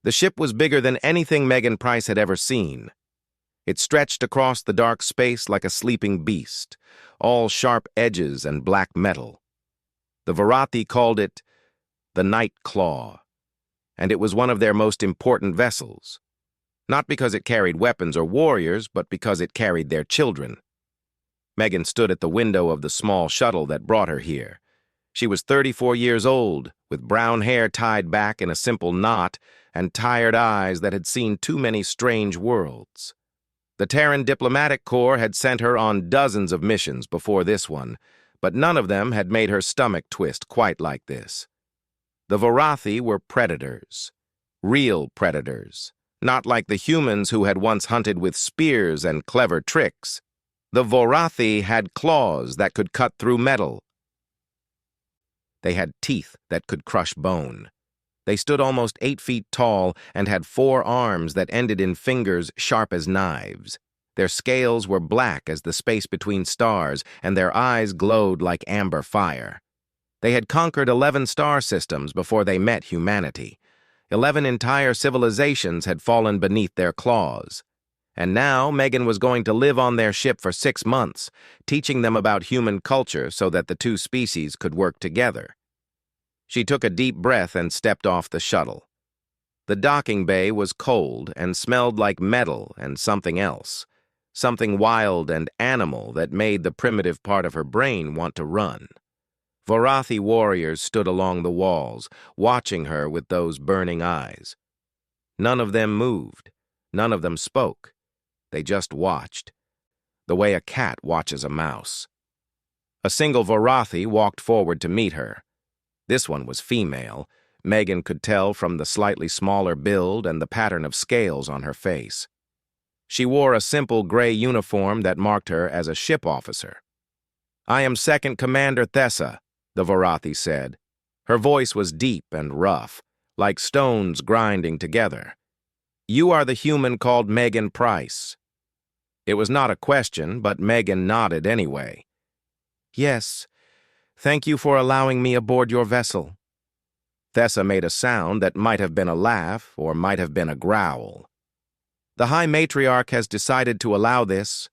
The ship was bigger than anything Megan Price had ever seen. It stretched across the dark space like a sleeping beast, all sharp edges and black metal. The Varathi called it the Night Claw, and it was one of their most important vessels. Not because it carried weapons or warriors, but because it carried their children. Megan stood at the window of the small shuttle that brought her here. She was 34 years old, with brown hair tied back in a simple knot and tired eyes that had seen too many strange worlds. The Terran Diplomatic Corps had sent her on dozens of missions before this one, but none of them had made her stomach twist quite like this. The Varathi were predators. Real predators. Not like the humans who had once hunted with spears and clever tricks. The Varathi had claws that could cut through metal. They had teeth that could crush bone. They stood almost 8 feet tall and had 4 arms that ended in fingers sharp as knives. Their scales were black as the space between stars, and their eyes glowed like amber fire. They had conquered 11 star systems before they met humanity. 11 entire civilizations had fallen beneath their claws. And now Megan was going to live on their ship for 6 months, teaching them about human culture so that the two species could work together. She took a deep breath and stepped off the shuttle. The docking bay was cold and smelled like metal and something else, something wild and animal that made the primitive part of her brain want to run. Varathi warriors stood along the walls, watching her with those burning eyes. None of them moved. None of them spoke. They just watched, the way a cat watches a mouse. A single Varathi walked forward to meet her. This one was female. Megan could tell from the slightly smaller build and the pattern of scales on her face. She wore a simple gray uniform that marked her as a ship officer. "I am Second Commander Thessa," the Varathi said. Her voice was deep and rough, like stones grinding together. "You are the human called Megan Price." It was not a question, but Megan nodded anyway. "Yes. Thank you for allowing me aboard your vessel." Thessa made a sound that might have been a laugh or might have been a growl. "The High Matriarch has decided to allow this.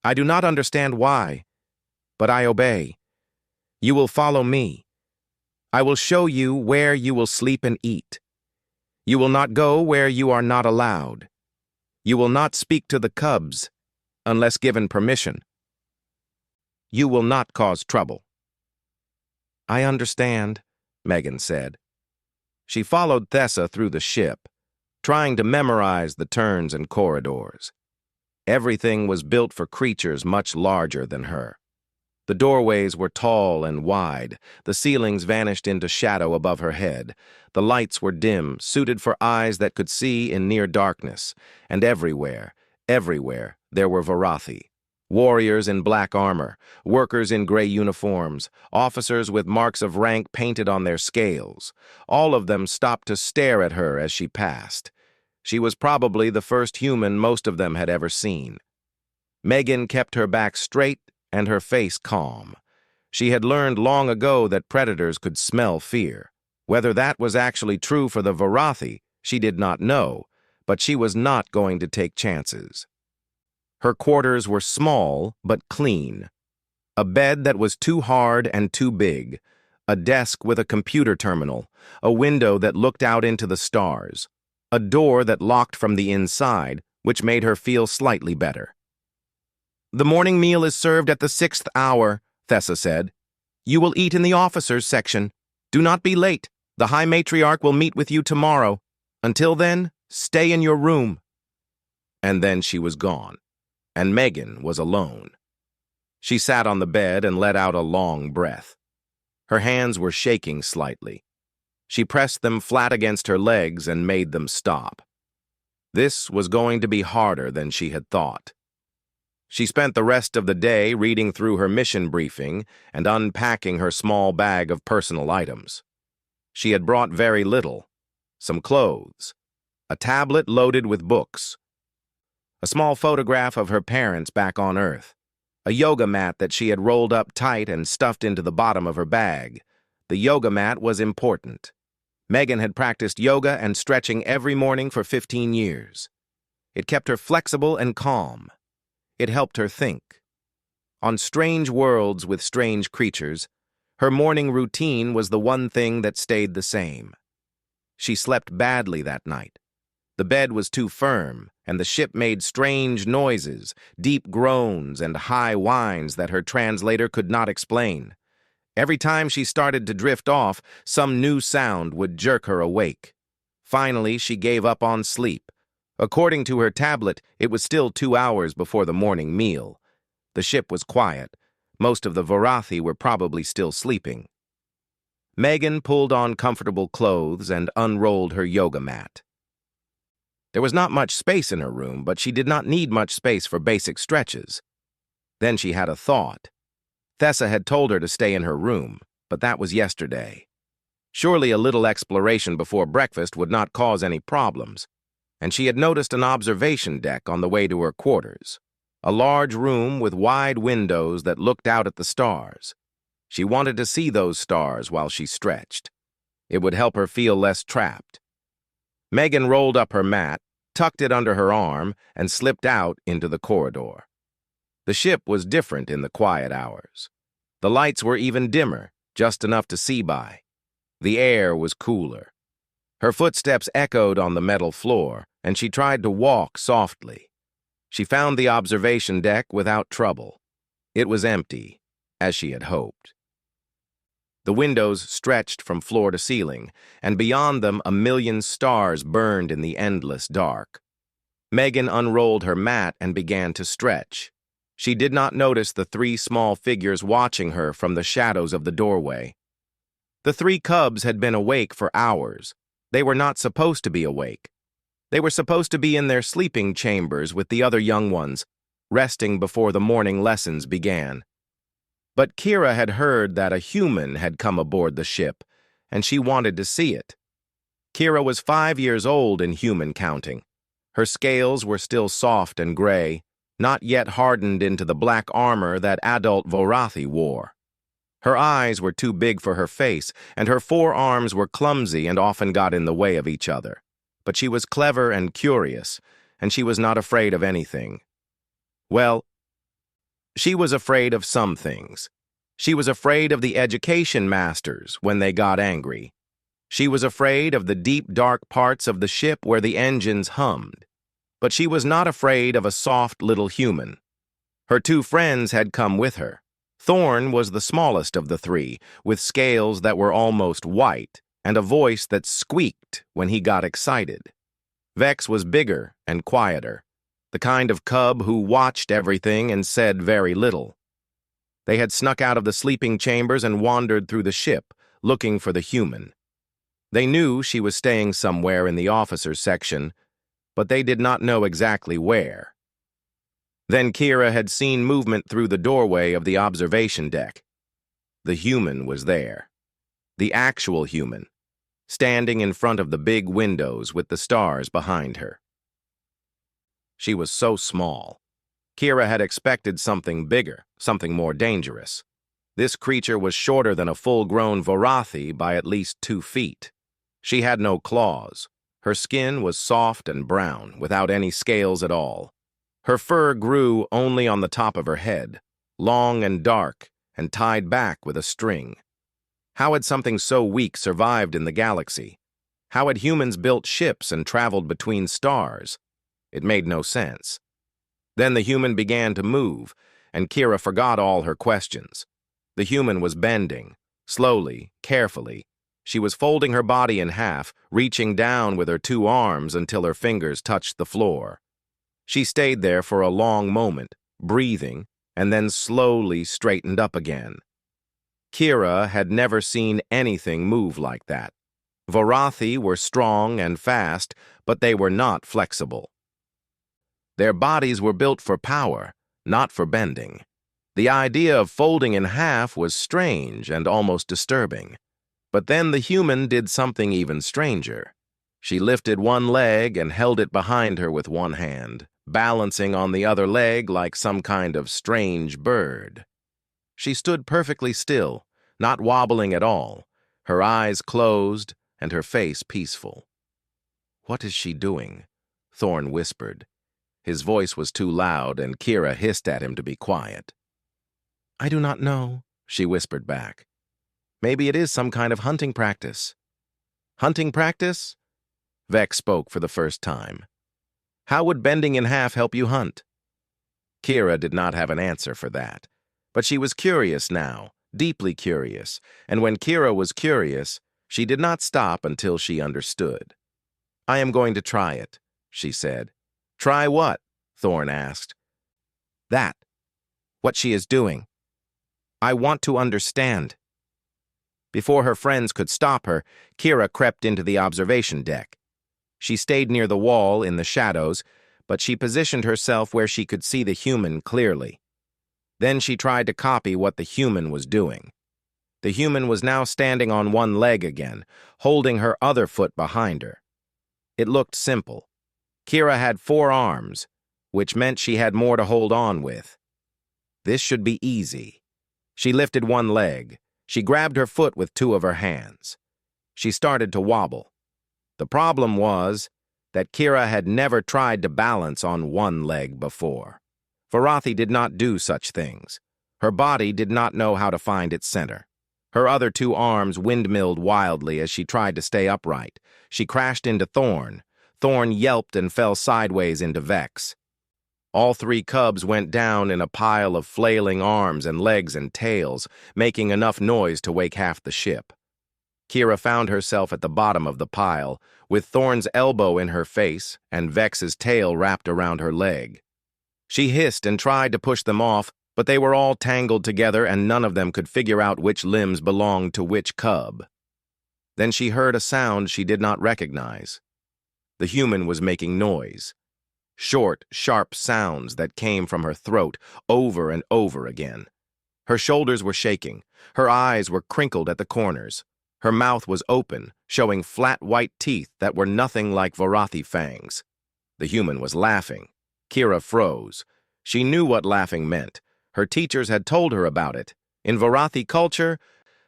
I do not understand why, but I obey. You will follow me. I will show you where you will sleep and eat. You will not go where you are not allowed. You will not speak to the cubs unless given permission. You will not cause trouble." "I understand," Megan said. She followed Thessa through the ship, trying to memorize the turns and corridors. Everything was built for creatures much larger than her. The doorways were tall and wide, the ceilings vanished into shadow above her head, the lights were dim, suited for eyes that could see in near darkness, and everywhere, there were Varathi. Warriors in black armor, workers in gray uniforms, officers with marks of rank painted on their scales. All of them stopped to stare at her as she passed. She was probably the first human most of them had ever seen. Megan kept her back straight and her face calm. She had learned long ago that predators could smell fear. Whether that was actually true for the Varathi, she did not know, but she was not going to take chances. Her quarters were small but clean. A bed that was too hard and too big, a desk with a computer terminal, a window that looked out into the stars, a door that locked from the inside, which made her feel slightly better. "The morning meal is served at the 6th hour, Thessa said. "You will eat in the officers' section. Do not be late. The High Matriarch will meet with you tomorrow. Until then, stay in your room." And then she was gone, and Megan was alone. She sat on the bed and let out a long breath. Her hands were shaking slightly. She pressed them flat against her legs and made them stop. This was going to be harder than she had thought. She spent the rest of the day reading through her mission briefing and unpacking her small bag of personal items. She had brought very little: some clothes, a tablet loaded with books, a small photograph of her parents back on Earth, a yoga mat that she had rolled up tight and stuffed into the bottom of her bag. The yoga mat was important. Megan had practiced yoga and stretching every morning for 15 years. It kept her flexible and calm. It helped her think. On strange worlds with strange creatures, her morning routine was the one thing that stayed the same. She slept badly that night. The bed was too firm, and the ship made strange noises, deep groans and high whines that her translator could not explain. Every time she started to drift off, some new sound would jerk her awake. Finally, she gave up on sleep. According to her tablet, it was still 2 hours before the morning meal. The ship was quiet. Most of the Varathi were probably still sleeping. Megan pulled on comfortable clothes and unrolled her yoga mat. There was not much space in her room, but she did not need much space for basic stretches. Then she had a thought. Thessa had told her to stay in her room, but that was yesterday. Surely a little exploration before breakfast would not cause any problems, and she had noticed an observation deck on the way to her quarters, a large room with wide windows that looked out at the stars. She wanted to see those stars while she stretched. It would help her feel less trapped. Megan rolled up her mat, tucked it under her arm, and slipped out into the corridor. The ship was different in the quiet hours. The lights were even dimmer, just enough to see by. The air was cooler. Her footsteps echoed on the metal floor, and she tried to walk softly. She found the observation deck without trouble. It was empty, as she had hoped. The windows stretched from floor to ceiling, and beyond them 1,000,000 stars burned in the endless dark. Megan unrolled her mat and began to stretch. She did not notice the 3 small figures watching her from the shadows of the doorway. The 3 cubs had been awake for hours. They were not supposed to be awake. They were supposed to be in their sleeping chambers with the other young ones, resting before the morning lessons began. But Kira had heard that a human had come aboard the ship, and she wanted to see it. Kira was 5 years old in human counting. Her scales were still soft and gray, not yet hardened into the black armor that adult Varathi wore. Her eyes were too big for her face, and her forearms were clumsy and often got in the way of each other. But she was clever and curious, and she was not afraid of anything. Well, she was afraid of some things. She was afraid of the education masters when they got angry. She was afraid of the deep, dark parts of the ship where the engines hummed. But she was not afraid of a soft little human. Her 2 friends had come with her. Thorn was the smallest of the 3, with scales that were almost white and a voice that squeaked when he got excited. Vex was bigger and quieter, the kind of cub who watched everything and said very little. They had snuck out of the sleeping chambers and wandered through the ship, looking for the human. They knew she was staying somewhere in the officers' section, but they did not know exactly where. Then Kira had seen movement through the doorway of the observation deck. The human was there. The actual human, standing in front of the big windows with the stars behind her. She was so small. Kira had expected something bigger, something more dangerous. This creature was shorter than a full-grown Varathi by at least 2 feet. She had no claws. Her skin was soft and brown, without any scales at all. Her fur grew only on the top of her head, long and dark, and tied back with a string. How had something so weak survived in the galaxy? How had humans built ships and traveled between stars? It made no sense. Then the human began to move, and Kira forgot all her questions. The human was bending, slowly, carefully. She was folding her body in half, reaching down with her 2 arms until her fingers touched the floor. She stayed there for a long moment, breathing, and then slowly straightened up again. Kira had never seen anything move like that. Varathi were strong and fast, but they were not flexible. Their bodies were built for power, not for bending. The idea of folding in half was strange and almost disturbing. But then the human did something even stranger. She lifted one leg and held it behind her with one hand, balancing on the other leg like some kind of strange bird. She stood perfectly still, not wobbling at all, her eyes closed, and her face peaceful. "What is she doing?" Thorn whispered. His voice was too loud, and Kira hissed at him to be quiet. "I do not know," she whispered back. "Maybe it is some kind of hunting practice." "Hunting practice?" Vex spoke for the first time. "How would bending in half help you hunt?" Kira did not have an answer for that, but she was curious now, deeply curious, and when Kira was curious, she did not stop until she understood. "I am going to try it," she said. "Try what?" Thorn asked. "That. What she is doing. I want to understand." Before her friends could stop her, Kira crept into the observation deck. She stayed near the wall in the shadows, but she positioned herself where she could see the human clearly. Then she tried to copy what the human was doing. The human was now standing on one leg again, holding her other foot behind her. It looked simple. Kira had 4 arms, which meant she had more to hold on with. This should be easy. She lifted one leg. She grabbed her foot with 2 of her hands. She started to wobble. The problem was that Kira had never tried to balance on one leg before. Varathi did not do such things. Her body did not know how to find its center. Her other 2 arms windmilled wildly as she tried to stay upright. She crashed into Thorn. Thorn yelped and fell sideways into Vex. All 3 cubs went down in a pile of flailing arms and legs and tails, making enough noise to wake half the ship. Kira found herself at the bottom of the pile, with Thorn's elbow in her face and Vex's tail wrapped around her leg. She hissed and tried to push them off, but they were all tangled together and none of them could figure out which limbs belonged to which cub. Then she heard a sound she did not recognize. The human was making noise. Short, sharp sounds that came from her throat over and over again. Her shoulders were shaking. Her eyes were crinkled at the corners. Her mouth was open, showing flat white teeth that were nothing like Varathi fangs. The human was laughing. Kira froze. She knew what laughing meant. Her teachers had told her about it. In Varathi culture,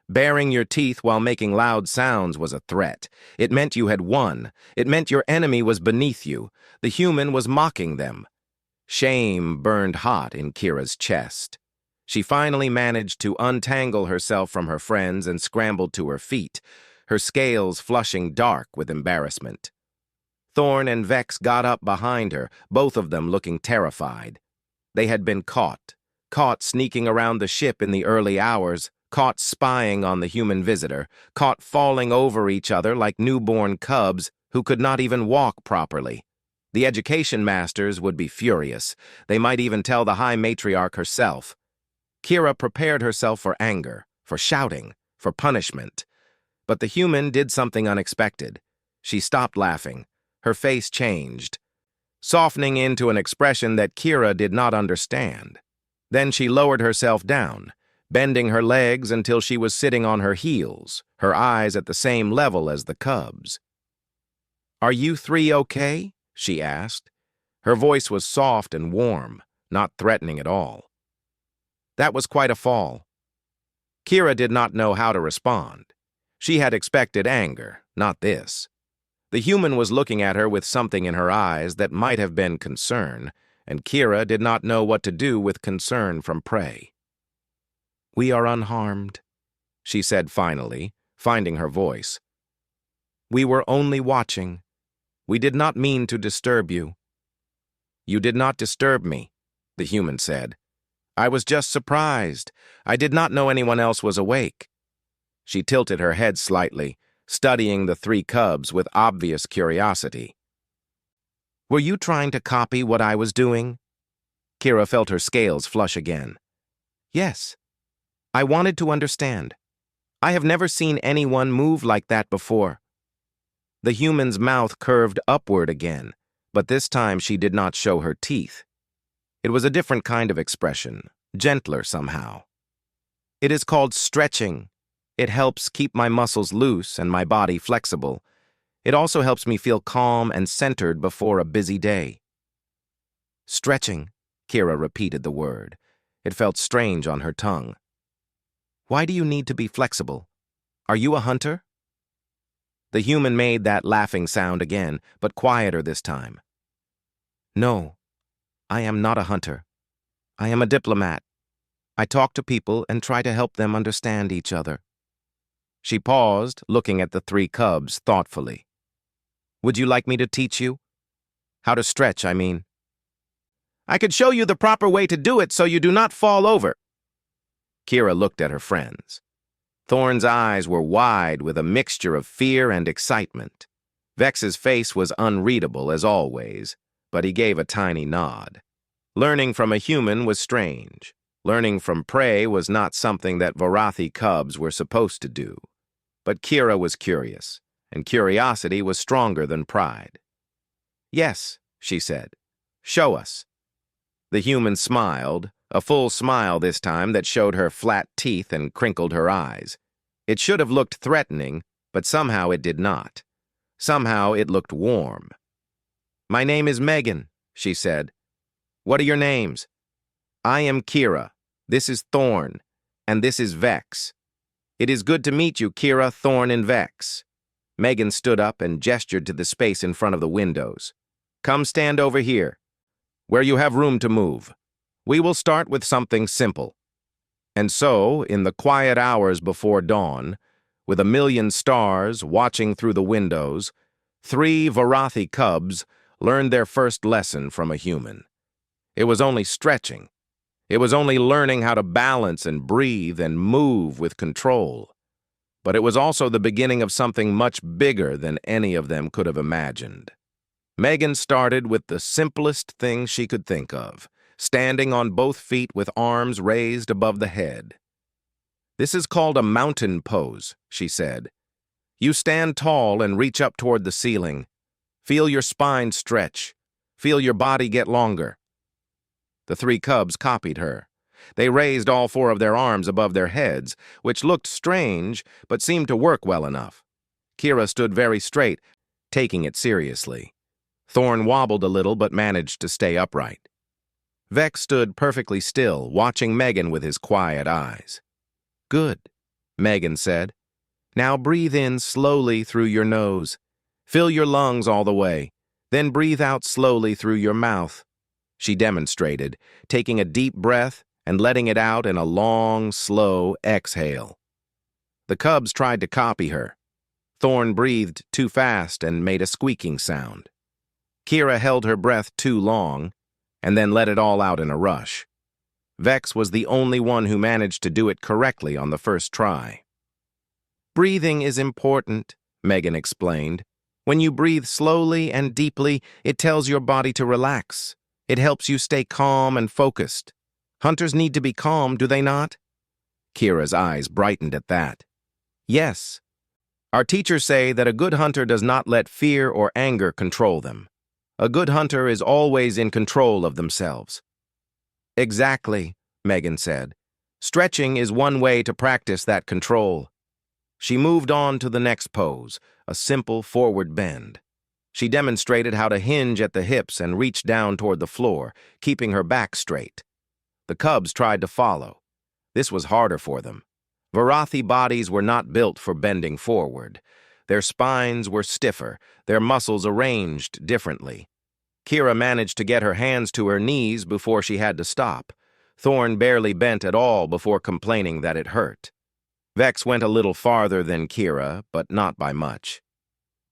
baring your teeth while making loud sounds was a threat. It meant you had won. It meant your enemy was beneath you. The human was mocking them. Shame burned hot in Kira's chest. She finally managed to untangle herself from her friends and scrambled to her feet, her scales flushing dark with embarrassment. Thorn and Vex got up behind her, both of them looking terrified. They had been caught sneaking around the ship in the early hours, caught spying on the human visitor, caught falling over each other like newborn cubs who could not even walk properly. The education masters would be furious. They might even tell the High Matriarch herself. Kira prepared herself for anger, for shouting, for punishment. But the human did something unexpected. She stopped laughing. Her face changed, softening into an expression that Kira did not understand. Then she lowered herself down, bending her legs until she was sitting on her heels, her eyes at the same level as the cubs. "Are you 3 okay?" she asked. Her voice was soft and warm, not threatening at all. That was quite a fall. Kira did not know how to respond. She had expected anger, not this. The human was looking at her with something in her eyes that might have been concern, and Kira did not know what to do with concern from prey. "We are unharmed," she said finally, finding her voice. "We were only watching. We did not mean to disturb you." "You did not disturb me," the human said. "I was just surprised. I did not know anyone else was awake." She tilted her head slightly, studying the 3 cubs with obvious curiosity. "Were you trying to copy what I was doing?" Kira felt her scales flush again. "Yes. I wanted to understand. I have never seen anyone move like that before." The human's mouth curved upward again, but this time she did not show her teeth. It was a different kind of expression, gentler somehow. "It is called stretching. It helps keep my muscles loose and my body flexible. It also helps me feel calm and centered before a busy day." "Stretching," Kira repeated the word. It felt strange on her tongue. "Why do you need to be flexible? Are you a hunter?" The human made that laughing sound again, but quieter this time. No, I am not a hunter. I am a diplomat. I talk to people and try to help them understand each other. She paused, looking at the three cubs thoughtfully. Would you like me to teach you? How to stretch, I mean. I could show you the proper way to do it so you do not fall over. Kira looked at her friends. Thorn's eyes were wide with a mixture of fear and excitement. Vex's face was unreadable as always, but he gave a tiny nod. Learning from a human was strange. Learning from prey was not something that Varathi cubs were supposed to do. But Kira was curious, and curiosity was stronger than pride. Yes, she said. Show us. The human smiled, a full smile this time that showed her flat teeth and crinkled her eyes. It should have looked threatening, but somehow it did not. Somehow it looked warm. My name is Megan, she said. What are your names? I am Kira. This is Thorn, and this is Vex. It is good to meet you, Kira, Thorn, and Vex. Megan stood up and gestured to the space in front of the windows. Come stand over here, where you have room to move. We will start with something simple. And so, in the quiet hours before dawn, with a million stars watching through the windows, 3 Varathi cubs learned their first lesson from a human. It was only stretching. It was only learning how to balance and breathe and move with control. But it was also the beginning of something much bigger than any of them could have imagined. Megan started with the simplest thing she could think of, standing on both feet with arms raised above the head. This is called a mountain pose, she said. You stand tall and reach up toward the ceiling. Feel your spine stretch. Feel your body get longer. The 3 cubs copied her. They raised all 4 of their arms above their heads, which looked strange, but seemed to work well enough. Kira stood very straight, taking it seriously. Thorn wobbled a little but managed to stay upright. Vex stood perfectly still, watching Megan with his quiet eyes. Good, Megan said. Now breathe in slowly through your nose. Fill your lungs all the way. Then breathe out slowly through your mouth. She demonstrated, taking a deep breath and letting it out in a long, slow exhale. The cubs tried to copy her. Thorn breathed too fast and made a squeaking sound. Kira held her breath too long and then let it all out in a rush. Vex was the only one who managed to do it correctly on the first try. Breathing is important, Megan explained. When you breathe slowly and deeply, it tells your body to relax. It helps you stay calm and focused. Hunters need to be calm, do they not? Kira's eyes brightened at that. Yes. Our teachers say that a good hunter does not let fear or anger control them. A good hunter is always in control of themselves. Exactly, Megan said. Stretching is one way to practice that control. She moved on to the next pose, a simple forward bend. She demonstrated how to hinge at the hips and reach down toward the floor, keeping her back straight. The cubs tried to follow. This was harder for them. Varathi bodies were not built for bending forward. Their spines were stiffer, their muscles arranged differently. Kira managed to get her hands to her knees before she had to stop. Thorn barely bent at all before complaining that it hurt. Vex went a little farther than Kira, but not by much.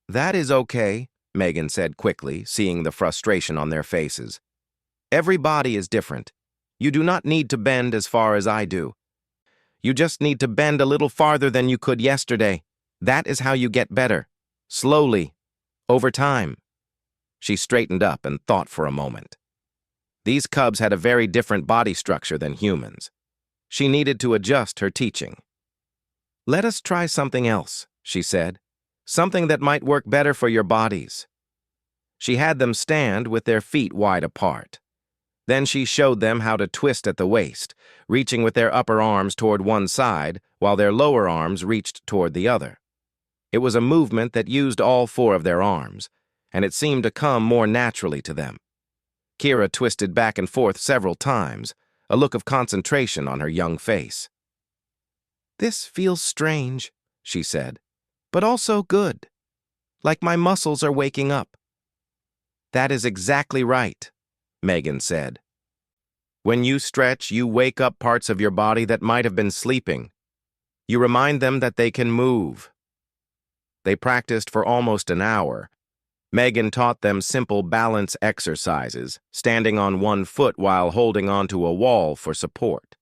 That is okay, Megan said quickly, seeing the frustration on their faces. Every body is different. You do not need to bend as far as I do. You just need to bend a little farther than you could yesterday. That is how you get better. Slowly. Over time. She straightened up and thought for a moment. These cubs had a very different body structure than humans. She needed to adjust her teaching. Let us try something else, she said. Something that might work better for your bodies. She had them stand with their feet wide apart. Then she showed them how to twist at the waist, reaching with their upper arms toward one side while their lower arms reached toward the other. It was a movement that used all 4 of their arms, and it seemed to come more naturally to them. Kira twisted back and forth several times, a look of concentration on her young face. This feels strange, she said, but also good. like my muscles are waking up." "That is exactly right," Megan said. "When you stretch, you wake up parts of your body that might have been sleeping. You remind them that they can move." They practiced for almost an hour. Megan taught them simple balance exercises, standing on one foot while holding onto a wall for support.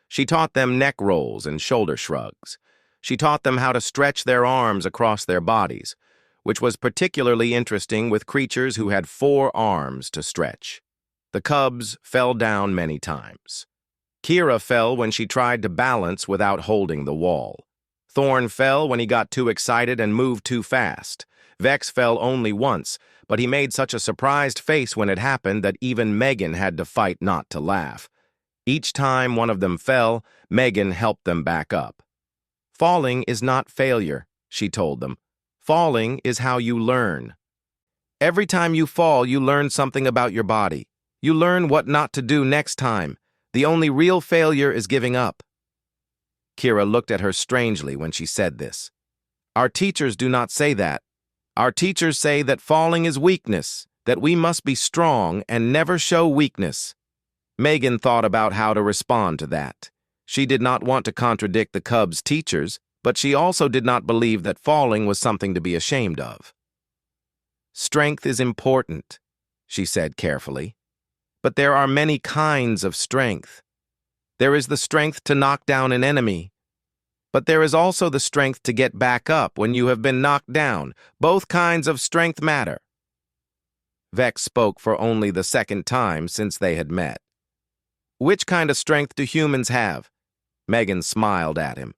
She taught them neck rolls and shoulder shrugs. She taught them how to stretch their arms across their bodies, which was particularly interesting with creatures who had 4 arms to stretch. The cubs fell down many times. Kira fell when she tried to balance without holding the wall. Thorn fell when he got too excited and moved too fast. Vex fell only once, but he made such a surprised face when it happened that even Megan had to fight not to laugh. Each time one of them fell, Megan helped them back up. "Falling is not failure," she told them. "Falling is how you learn. Every time you fall, you learn something about your body. You learn what not to do next time. The only real failure is giving up." Kira looked at her strangely when she said this. "Our teachers do not say that. Our teachers say that falling is weakness, that we must be strong and never show weakness." Megan thought about how to respond to that. She did not want to contradict the cubs' teachers, but she also did not believe that falling was something to be ashamed of. "Strength is important," she said carefully. "But there are many kinds of strength. There is the strength to knock down an enemy. But there is also the strength to get back up when you have been knocked down. Both kinds of strength matter." Vex spoke for only the second time since they had met. "Which kind of strength do humans have?" Megan smiled at him.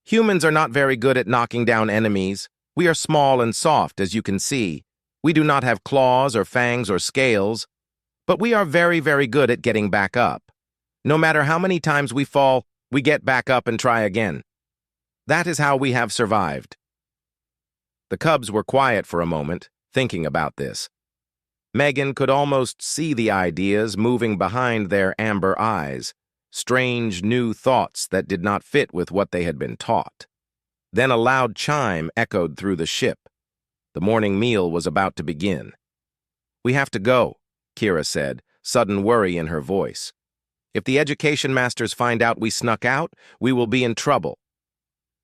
"Humans are not very good at knocking down enemies. We are small and soft, as you can see. We do not have claws or fangs or scales. But we are very, very good at getting back up. No matter how many times we fall, we get back up and try again. That is how we have survived." The cubs were quiet for a moment, thinking about this. Megan could almost see the ideas moving behind their amber eyes, strange new thoughts that did not fit with what they had been taught. Then a loud chime echoed through the ship. The morning meal was about to begin. "We have to go," Kira said, sudden worry in her voice. "If the education masters find out we snuck out, we will be in trouble."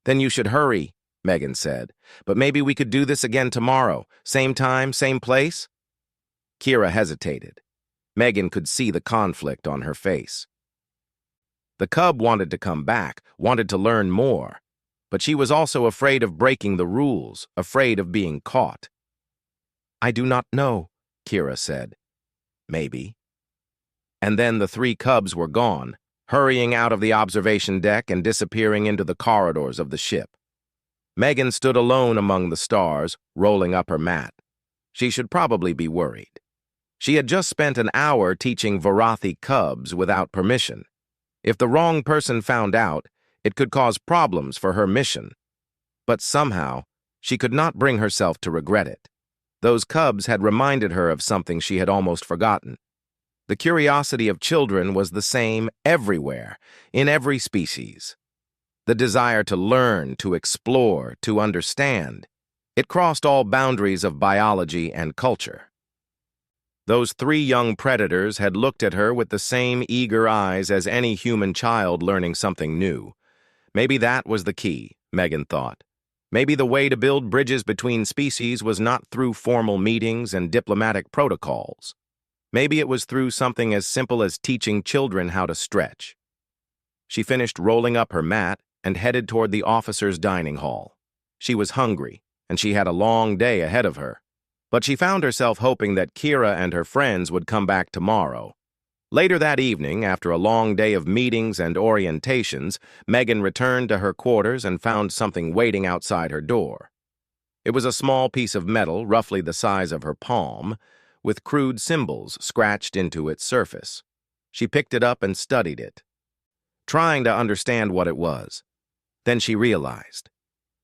"Then you should hurry," Megan said. "But maybe we could do this again tomorrow. Same time, same place?" Kira hesitated. Megan could see the conflict on her face. The cub wanted to come back, wanted to learn more. But she was also afraid of breaking the rules, afraid of being caught. "I do not know," Kira said. "Maybe." And then the 3 cubs were gone, hurrying out of the observation deck and disappearing into the corridors of the ship. Megan stood alone among the stars, rolling up her mat. She should probably be worried. She had just spent an hour teaching Varathi cubs without permission. If the wrong person found out, it could cause problems for her mission. But somehow, she could not bring herself to regret it. Those cubs had reminded her of something she had almost forgotten. The curiosity of children was the same everywhere, in every species. The desire to learn, to explore, to understand. It crossed all boundaries of biology and culture. Those 3 young predators had looked at her with the same eager eyes as any human child learning something new. Maybe that was the key, Megan thought. Maybe the way to build bridges between species was not through formal meetings and diplomatic protocols. Maybe it was through something as simple as teaching children how to stretch. She finished rolling up her mat and headed toward the officers' dining hall. She was hungry, and she had a long day ahead of her. But she found herself hoping that Kira and her friends would come back tomorrow. Later that evening, after a long day of meetings and orientations, Megan returned to her quarters and found something waiting outside her door. It was a small piece of metal, roughly the size of her palm, with crude symbols scratched into its surface. She picked it up and studied it, trying to understand what it was. Then she realized.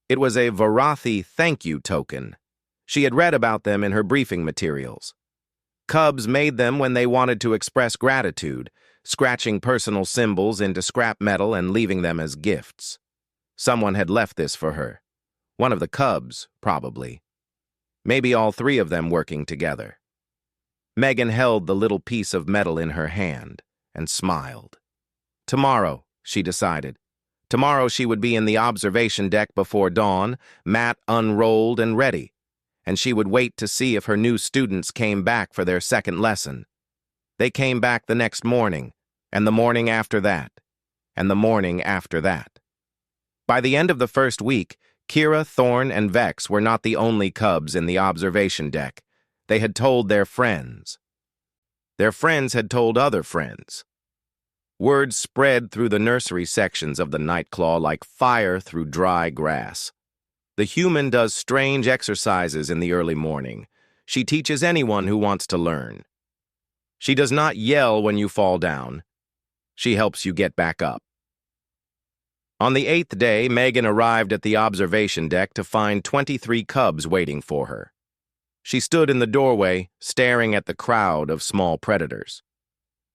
It was a Varathi thank you token. She had read about them in her briefing materials. Cubs made them when they wanted to express gratitude, scratching personal symbols into scrap metal and leaving them as gifts. Someone had left this for her. One of the cubs, probably. Maybe all three of them working together. Megan held the little piece of metal in her hand and smiled. Tomorrow, she decided. Tomorrow she would be in the observation deck before dawn, mat unrolled and ready, and she would wait to see if her new students came back for their second lesson. They came back the next morning, and the morning after that, and the morning after that. By the end of the first week, Kira, Thorn, and Vex were not the only cubs in the observation deck. They had told their friends. Their friends had told other friends. Word spread through the nursery sections of the Nightclaw like fire through dry grass. The human does strange exercises in the early morning. She teaches anyone who wants to learn. She does not yell when you fall down. She helps you get back up. On the 8th day, Megan arrived at the observation deck to find 23 cubs waiting for her. She stood in the doorway, staring at the crowd of small predators.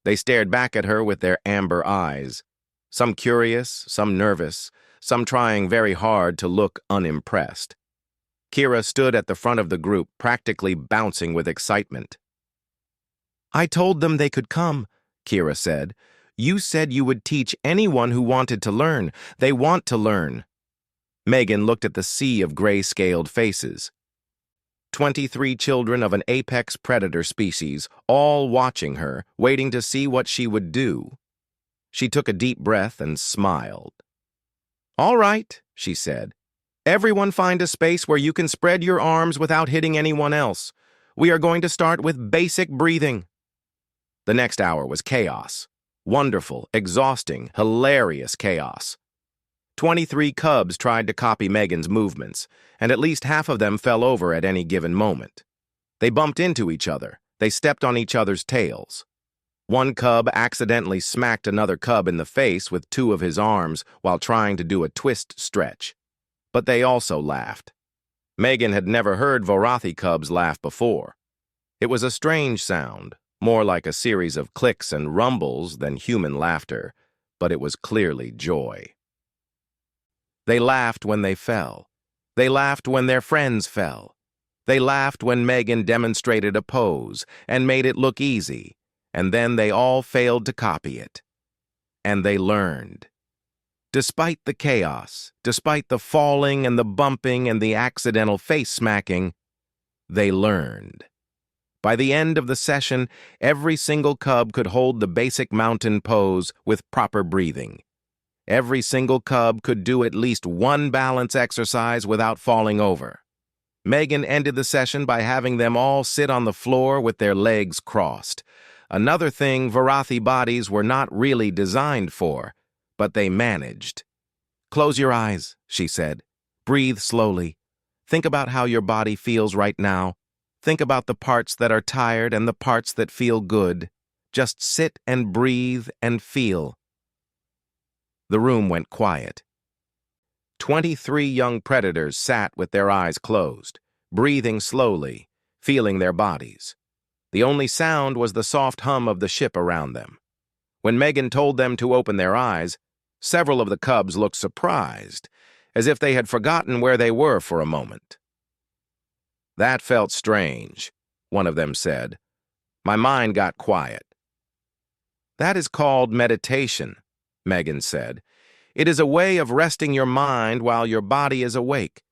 They stared back at her with their amber eyes, some curious, some nervous, some trying very hard to look unimpressed. Kira stood at the front of the group, practically bouncing with excitement. "I told them they could come," Kira said. "You said you would teach anyone who wanted to learn. They want to learn." Megan looked at the sea of gray-scaled faces. 23 children of an apex predator species, all watching her, waiting to see what she would do. She took a deep breath and smiled. "All right," she said. "Everyone find a space where you can spread your arms without hitting anyone else. We are going to start with basic breathing." The next hour was chaos. Wonderful, exhausting, hilarious chaos. 23 cubs tried to copy Megan's movements, and at least half of them fell over at any given moment. They bumped into each other. They stepped on each other's tails. One cub accidentally smacked another cub in the face with two of his arms while trying to do a twist stretch. But they also laughed. Megan had never heard Vorathi cubs laugh before. It was a strange sound, more like a series of clicks and rumbles than human laughter, but it was clearly joy. They laughed when they fell. They laughed when their friends fell. They laughed when Megan demonstrated a pose and made it look easy, and then they all failed to copy it. And they learned. Despite the chaos, despite the falling and the bumping and the accidental face smacking, they learned. By the end of the session, every single cub could hold the basic mountain pose with proper breathing. Every single cub could do at least one balance exercise without falling over. Megan ended the session by having them all sit on the floor with their legs crossed. Another thing Vorathi bodies were not really designed for, but they managed. "Close your eyes," she said. "Breathe slowly. Think about how your body feels right now. Think about the parts that are tired and the parts that feel good. Just sit and breathe and feel." The room went quiet. 23 young predators sat with their eyes closed, breathing slowly, feeling their bodies. The only sound was the soft hum of the ship around them. When Megan told them to open their eyes, several of the cubs looked surprised, as if they had forgotten where they were for a moment. "That felt strange," one of them said. "My mind got quiet." "That is called meditation," Megan said. "It is a way of resting your mind while your body is awake.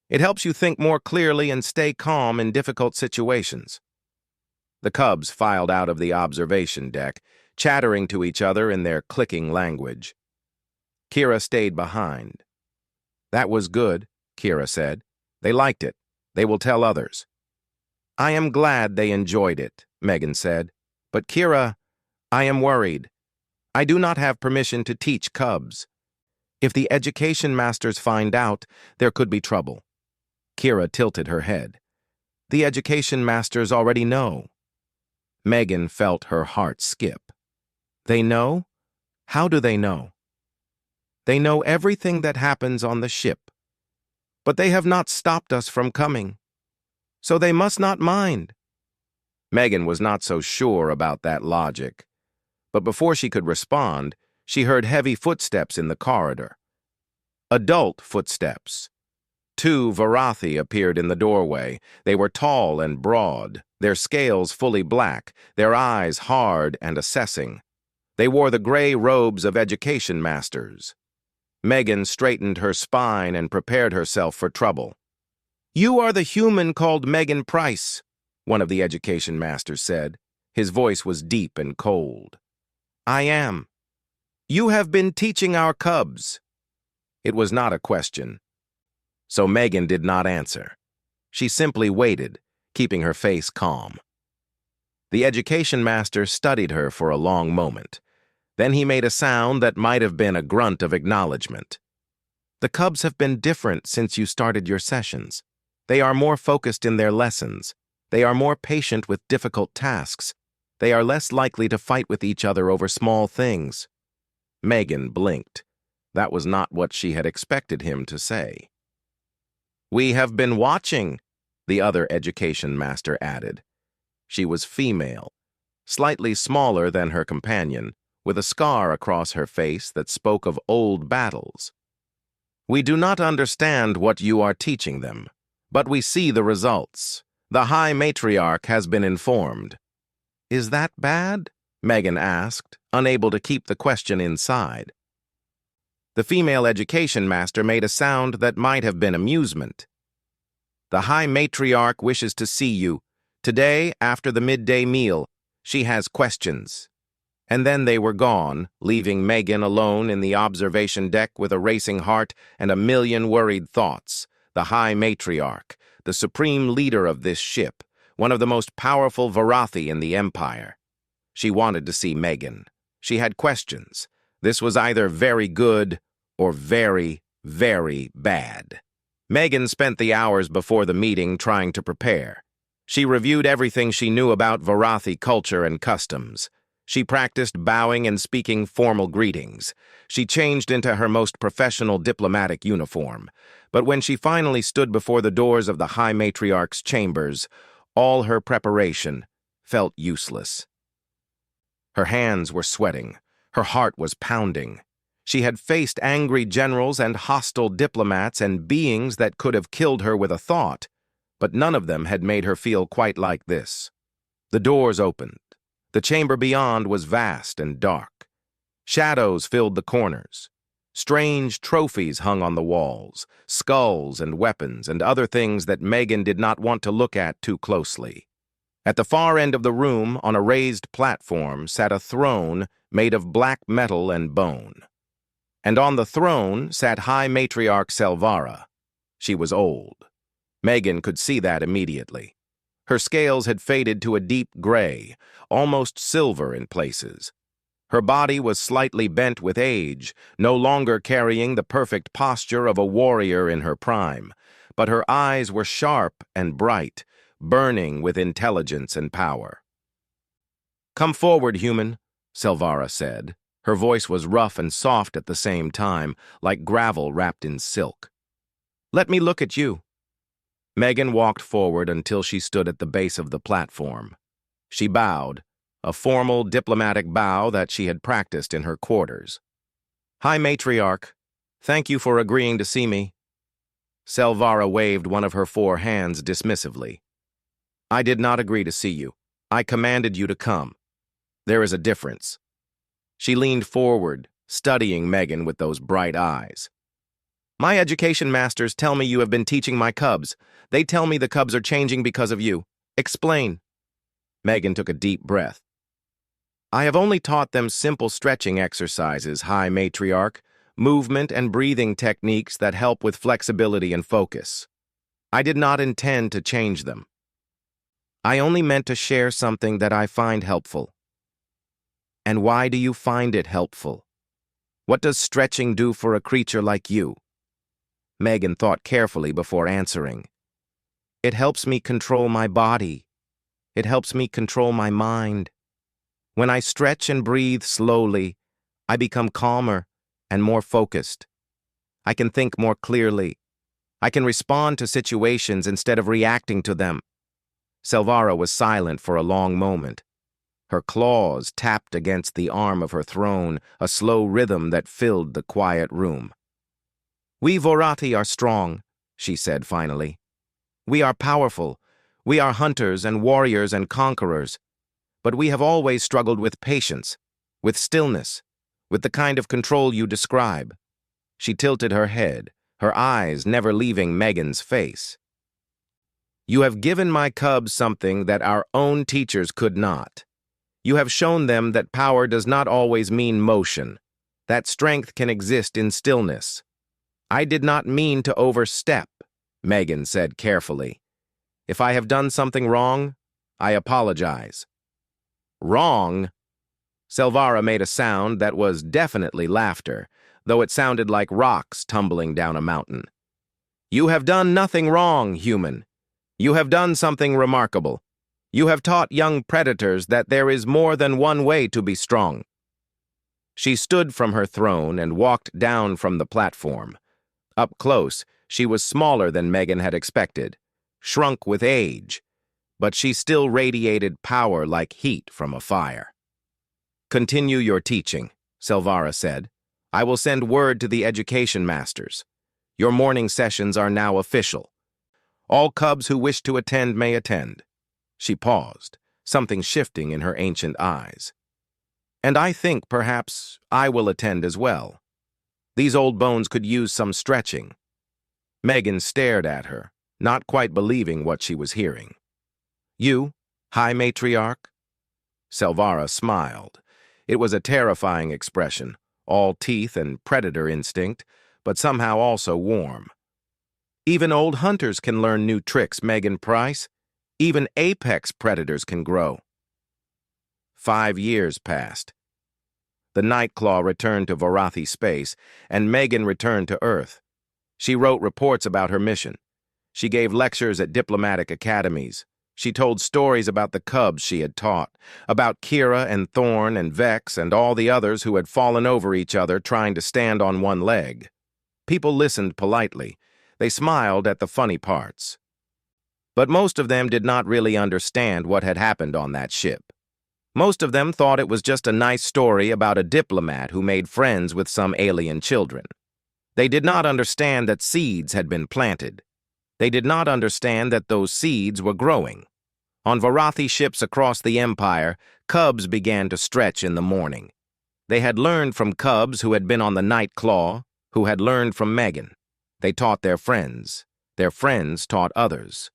It helps you think more clearly and stay calm in difficult situations." The cubs filed out of the observation deck, chattering to each other in their clicking language. Kira stayed behind. "That was good," Kira said. "They liked it. They will tell others." "I am glad they enjoyed it," Megan said. "But Kira, I am worried. I do not have permission to teach cubs. If the education masters find out, there could be trouble." Kira tilted her head. "The education masters already know." Megan felt her heart skip. "They know? How do they know?" "They know everything that happens on the ship. But they have not stopped us from coming. So they must not mind." Megan was not so sure about that logic. But before she could respond, she heard heavy footsteps in the corridor. Adult footsteps. Two Varathi appeared in the doorway. They were tall and broad, their scales fully black, their eyes hard and assessing. They wore the gray robes of education masters. Megan straightened her spine and prepared herself for trouble. "You are the human called Megan Price," one of the education masters said. His voice was deep and cold. "I am. You have been teaching our cubs." It was not a question. So Megan did not answer. She simply waited, keeping her face calm. The education master studied her for a long moment. Then he made a sound that might have been a grunt of acknowledgement. "The cubs have been different since you started your sessions. They are more focused in their lessons. They are more patient with difficult tasks. They are less likely to fight with each other over small things." Megan blinked. That was not what she had expected him to say. "We have been watching," the other education master added. She was female, slightly smaller than her companion, with a scar across her face that spoke of old battles. "We do not understand what you are teaching them, but we see the results. The High Matriarch has been informed." "Is that bad?" Megan asked, unable to keep the question inside. The female education master made a sound that might have been amusement. "The High Matriarch wishes to see you. Today, after the midday meal, she has questions." And then they were gone, leaving Megan alone in the observation deck with a racing heart and a million worried thoughts. The High Matriarch, the supreme leader of this ship, one of the most powerful Varathi in the Empire. She wanted to see Megan. She had questions. This was either very good or very, very bad. Megan spent the hours before the meeting trying to prepare. She reviewed everything she knew about Varathi culture and customs. She practiced bowing and speaking formal greetings. She changed into her most professional diplomatic uniform. But when she finally stood before the doors of the High Matriarch's chambers, all her preparation felt useless. Her hands were sweating. Her heart was pounding. She had faced angry generals and hostile diplomats and beings that could have killed her with a thought, but none of them had made her feel quite like this. The doors opened. The chamber beyond was vast and dark. Shadows filled the corners. Strange trophies hung on the walls, skulls and weapons and other things that Megan did not want to look at too closely. At the far end of the room, on a raised platform, sat a throne made of black metal and bone. And on the throne sat High Matriarch Selvara. She was old. Megan could see that immediately. Her scales had faded to a deep gray, almost silver in places. Her body was slightly bent with age, no longer carrying the perfect posture of a warrior in her prime, but her eyes were sharp and bright, burning with intelligence and power. "Come forward, human," Selvara said. Her voice was rough and soft at the same time, like gravel wrapped in silk. "Let me look at you." Megan walked forward until she stood at the base of the platform. She bowed, a formal diplomatic bow that she had practiced in her quarters. "High Matriarch, thank you for agreeing to see me." Selvara waved one of her 4 hands dismissively. "I did not agree to see you. I commanded you to come. There is a difference." She leaned forward, studying Megan with those bright eyes. "My education masters tell me you have been teaching my cubs. They tell me the cubs are changing because of you. Explain." Megan took a deep breath. "I have only taught them simple stretching exercises, High Matriarch, movement and breathing techniques that help with flexibility and focus. I did not intend to change them. I only meant to share something that I find helpful." "And why do you find it helpful? What does stretching do for a creature like you?" Megan thought carefully before answering. "It helps me control my body. It helps me control my mind. When I stretch and breathe slowly, I become calmer and more focused. I can think more clearly. I can respond to situations instead of reacting to them." Selvara was silent for a long moment. Her claws tapped against the arm of her throne, a slow rhythm that filled the quiet room. "We Varathi are strong. she said finally. "We are powerful. We are hunters and warriors and conquerors. But we have always struggled with patience, with stillness, with the kind of control you describe." She tilted her head, her eyes never leaving Megan's face. "You have given my cubs something that our own teachers could not. You have shown them that power does not always mean motion, that strength can exist in stillness." "I did not mean to overstep," Megan said carefully. "If I have done something wrong, I apologize." "Wrong?" Selvara made a sound that was definitely laughter, though it sounded like rocks tumbling down a mountain. "You have done nothing wrong, human. You have done something remarkable. You have taught young predators that there is more than one way to be strong." She stood from her throne and walked down from the platform. Up close, she was smaller than Megan had expected, shrunk with age, but she still radiated power like heat from a fire. "Continue your teaching," Selvara said. "I will send word to the education masters. Your morning sessions are now official. All cubs who wish to attend may attend." She paused, something shifting in her ancient eyes. "And I think, perhaps, I will attend as well. These old bones could use some stretching." Megan stared at her, not quite believing what she was hearing. "You, High Matriarch?" Selvara smiled. It was a terrifying expression, all teeth and predator instinct, but somehow also warm. "Even old hunters can learn new tricks, Megan Price. Even apex predators can grow." 5 years passed. The Nightclaw returned to Vorathi space, and Megan returned to Earth. She wrote reports about her mission. She gave lectures at diplomatic academies. She told stories about the cubs she had taught, about Kira and Thorn and Vex and all the others who had fallen over each other trying to stand on one leg. People listened politely. They smiled at the funny parts. But most of them did not really understand what had happened on that ship. Most of them thought it was just a nice story about a diplomat who made friends with some alien children. They did not understand that seeds had been planted. They did not understand that those seeds were growing. On Vorathi ships across the Empire, cubs began to stretch in the morning. They had learned from cubs who had been on the Nightclaw, who had learned from Megan. They taught their friends. Their friends taught others.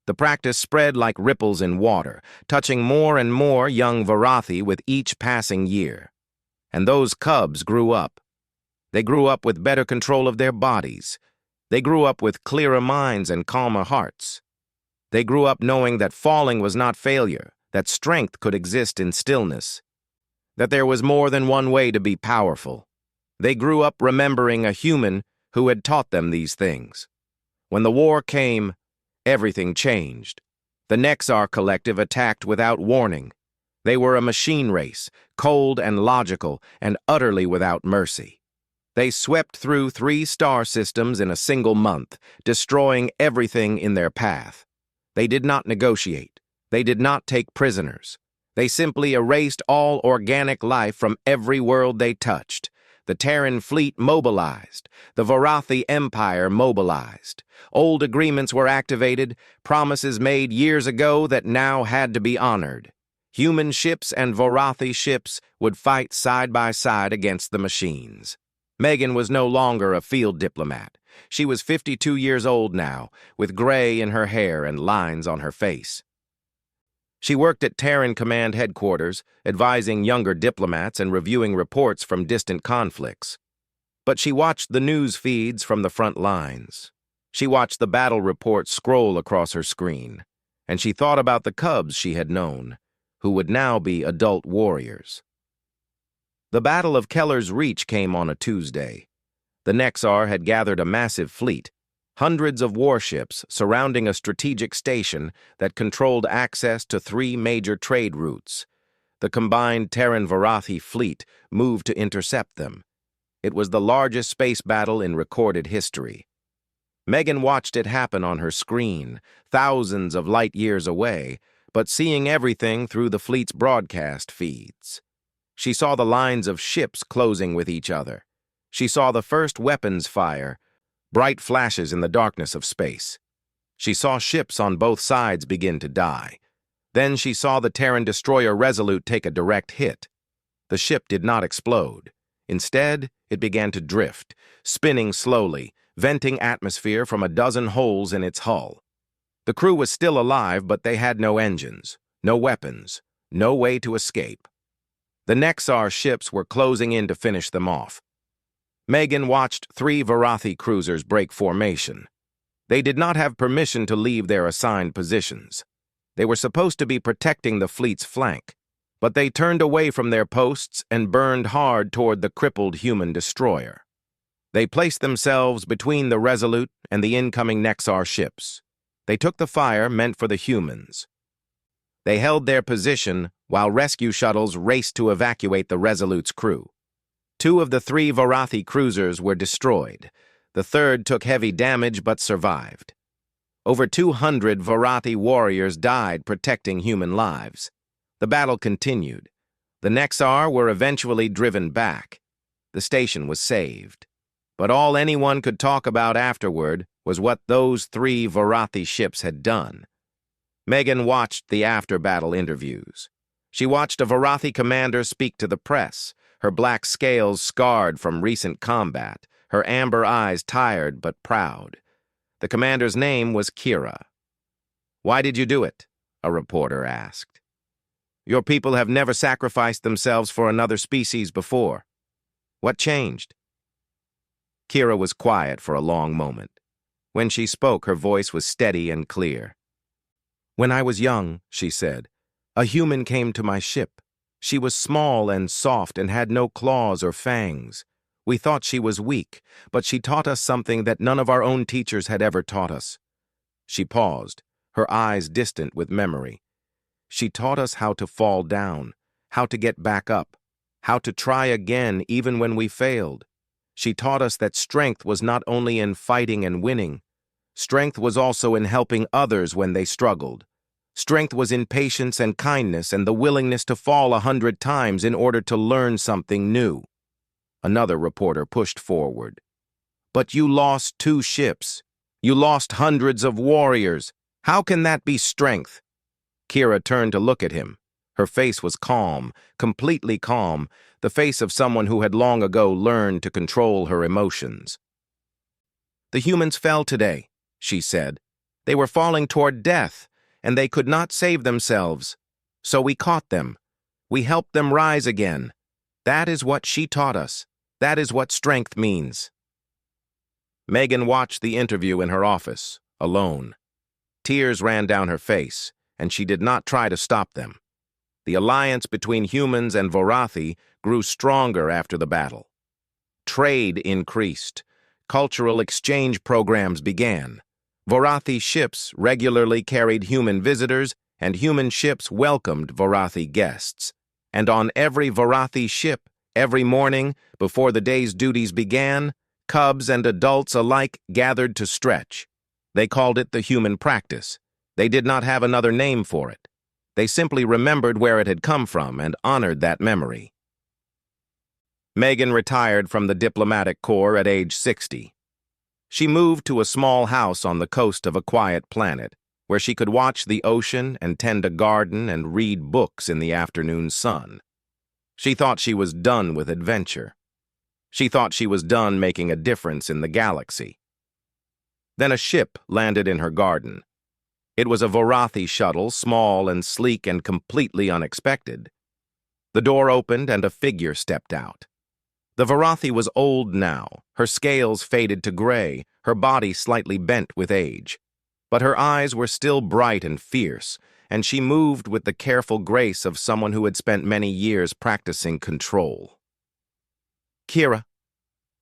The practice spread like ripples in water, touching more and more young Vorathi with each passing year. And those cubs grew up. They grew up with better control of their bodies. They grew up with clearer minds and calmer hearts. They grew up knowing that falling was not failure, that strength could exist in stillness, that there was more than one way to be powerful. They grew up remembering a human who had taught them these things. When the war came, everything changed. The Nexar Collective attacked without warning. They were a machine race, cold and logical, and utterly without mercy. They swept through 3 star systems in a single month, destroying everything in their path. They did not negotiate. They did not take prisoners. They simply erased all organic life from every world they touched. The Terran fleet mobilized. The Vorathi Empire mobilized. Old agreements were activated, promises made years ago that now had to be honored. Human ships and Vorathi ships would fight side by side against the machines. Megan was no longer a field diplomat. She was 52 years old now, with gray in her hair and lines on her face. She worked at Terran Command Headquarters, advising younger diplomats and reviewing reports from distant conflicts. But she watched the news feeds from the front lines. She watched the battle reports scroll across her screen, and she thought about the cubs she had known, who would now be adult warriors. The Battle of Keller's Reach came on a Tuesday. The Nexar had gathered a massive fleet, hundreds of warships surrounding a strategic station that controlled access to 3 major trade routes. The combined Terran-Vorathi fleet moved to intercept them. It was the largest space battle in recorded history. Megan watched it happen on her screen, thousands of light years away, but seeing everything through the fleet's broadcast feeds. She saw the lines of ships closing with each other. She saw the first weapons fire, bright flashes in the darkness of space. She saw ships on both sides begin to die. Then she saw the Terran destroyer Resolute take a direct hit. The ship did not explode. Instead, it began to drift, spinning slowly, venting atmosphere from a dozen holes in its hull. The crew was still alive, but they had no engines, no weapons, no way to escape. The Nexar ships were closing in to finish them off. Megan watched 3 Varathi cruisers break formation. They did not have permission to leave their assigned positions. They were supposed to be protecting the fleet's flank, but they turned away from their posts and burned hard toward the crippled human destroyer. They placed themselves between the Resolute and the incoming Nexar ships. They took the fire meant for the humans. They held their position while rescue shuttles raced to evacuate the Resolute's crew. 2 of the 3 Varathi cruisers were destroyed. The third took heavy damage but survived. Over 200 Varathi warriors died protecting human lives. The battle continued. The Nexar were eventually driven back. The station was saved. But all anyone could talk about afterward was what those 3 Varathi ships had done. Megan watched the after-battle interviews. She watched a Varathi commander speak to the press, her black scales scarred from recent combat, her amber eyes tired but proud. The commander's name was Kira. "Why did you do it?" a reporter asked. "Your people have never sacrificed themselves for another species before. What changed?" Kira was quiet for a long moment. When she spoke, her voice was steady and clear. "When I was young," she said, "a human came to my ship. She was small and soft and had no claws or fangs. We thought she was weak, but she taught us something that none of our own teachers had ever taught us." She paused, her eyes distant with memory. "She taught us how to fall down, how to get back up, how to try again even when we failed. She taught us that strength was not only in fighting and winning. Strength was also in helping others when they struggled. Strength was in patience and kindness and the willingness to fall 100 times in order to learn something new." Another reporter pushed forward. "But you lost 2 ships. You lost hundreds of warriors. How can that be strength?" Kira turned to look at him. Her face was calm, completely calm, the face of someone who had long ago learned to control her emotions. "The humans fell today," she said. "They were falling toward death, and they could not save themselves. So we caught them. We helped them rise again. That is what she taught us. That is what strength means." Megan watched the interview in her office, alone. Tears ran down her face, and she did not try to stop them. The alliance between humans and Varathi grew stronger after the battle. Trade increased. Cultural exchange programs began. Varathi ships regularly carried human visitors, and human ships welcomed Varathi guests. And on every Varathi ship, every morning, before the day's duties began, cubs and adults alike gathered to stretch. They called it the human practice. They did not have another name for it. They simply remembered where it had come from and honored that memory. Megan retired from the diplomatic corps at age 60. She moved to a small house on the coast of a quiet planet, where she could watch the ocean and tend a garden and read books in the afternoon sun. She thought she was done with adventure. She thought she was done making a difference in the galaxy. Then a ship landed in her garden. It was a Varathi shuttle, small and sleek and completely unexpected. The door opened and a figure stepped out. The Varathi was old now, her scales faded to gray, her body slightly bent with age. But her eyes were still bright and fierce, and she moved with the careful grace of someone who had spent many years practicing control. "Kira,"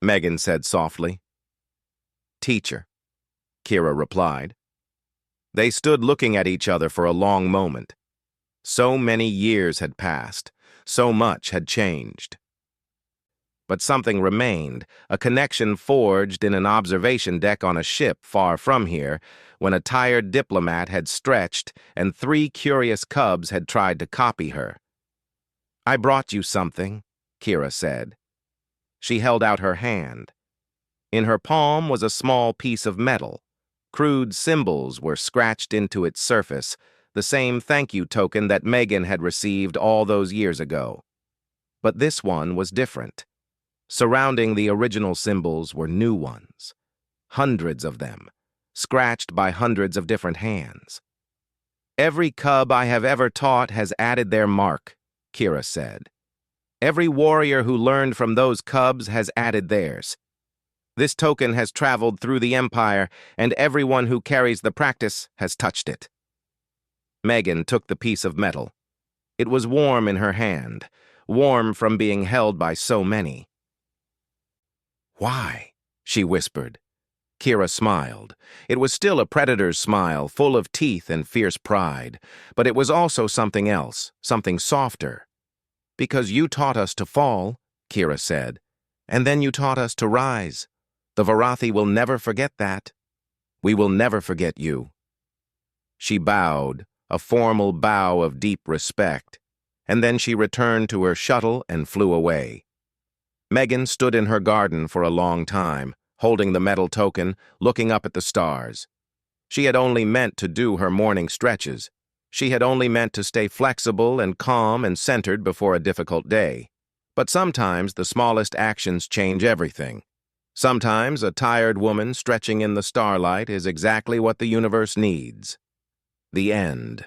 Megan said softly. "Teacher," Kira replied. They stood looking at each other for a long moment. So many years had passed, so much had changed. But something remained, a connection forged in an observation deck on a ship far from here, when a tired diplomat had stretched and 3 curious cubs had tried to copy her. "I brought you something," Kira said. She held out her hand. In her palm was a small piece of metal. Crude symbols were scratched into its surface, the same thank you token that Megan had received all those years ago. But this one was different. Surrounding the original symbols were new ones. Hundreds of them, scratched by hundreds of different hands. "Every cub I have ever taught has added their mark," Kira said. "Every warrior who learned from those cubs has added theirs. This token has traveled through the Empire, and everyone who carries the practice has touched it." Megan took the piece of metal. It was warm in her hand, warm from being held by so many. "Why?" she whispered. Kira smiled. It was still a predator's smile, full of teeth and fierce pride, but it was also something else, something softer. "Because you taught us to fall," Kira said, "and then you taught us to rise. The Varathi will never forget that. We will never forget you." She bowed, a formal bow of deep respect, and then she returned to her shuttle and flew away. Megan stood in her garden for a long time, holding the metal token, looking up at the stars. She had only meant to do her morning stretches. She had only meant to stay flexible and calm and centered before a difficult day. But sometimes the smallest actions change everything. Sometimes a tired woman stretching in the starlight is exactly what the universe needs. The end.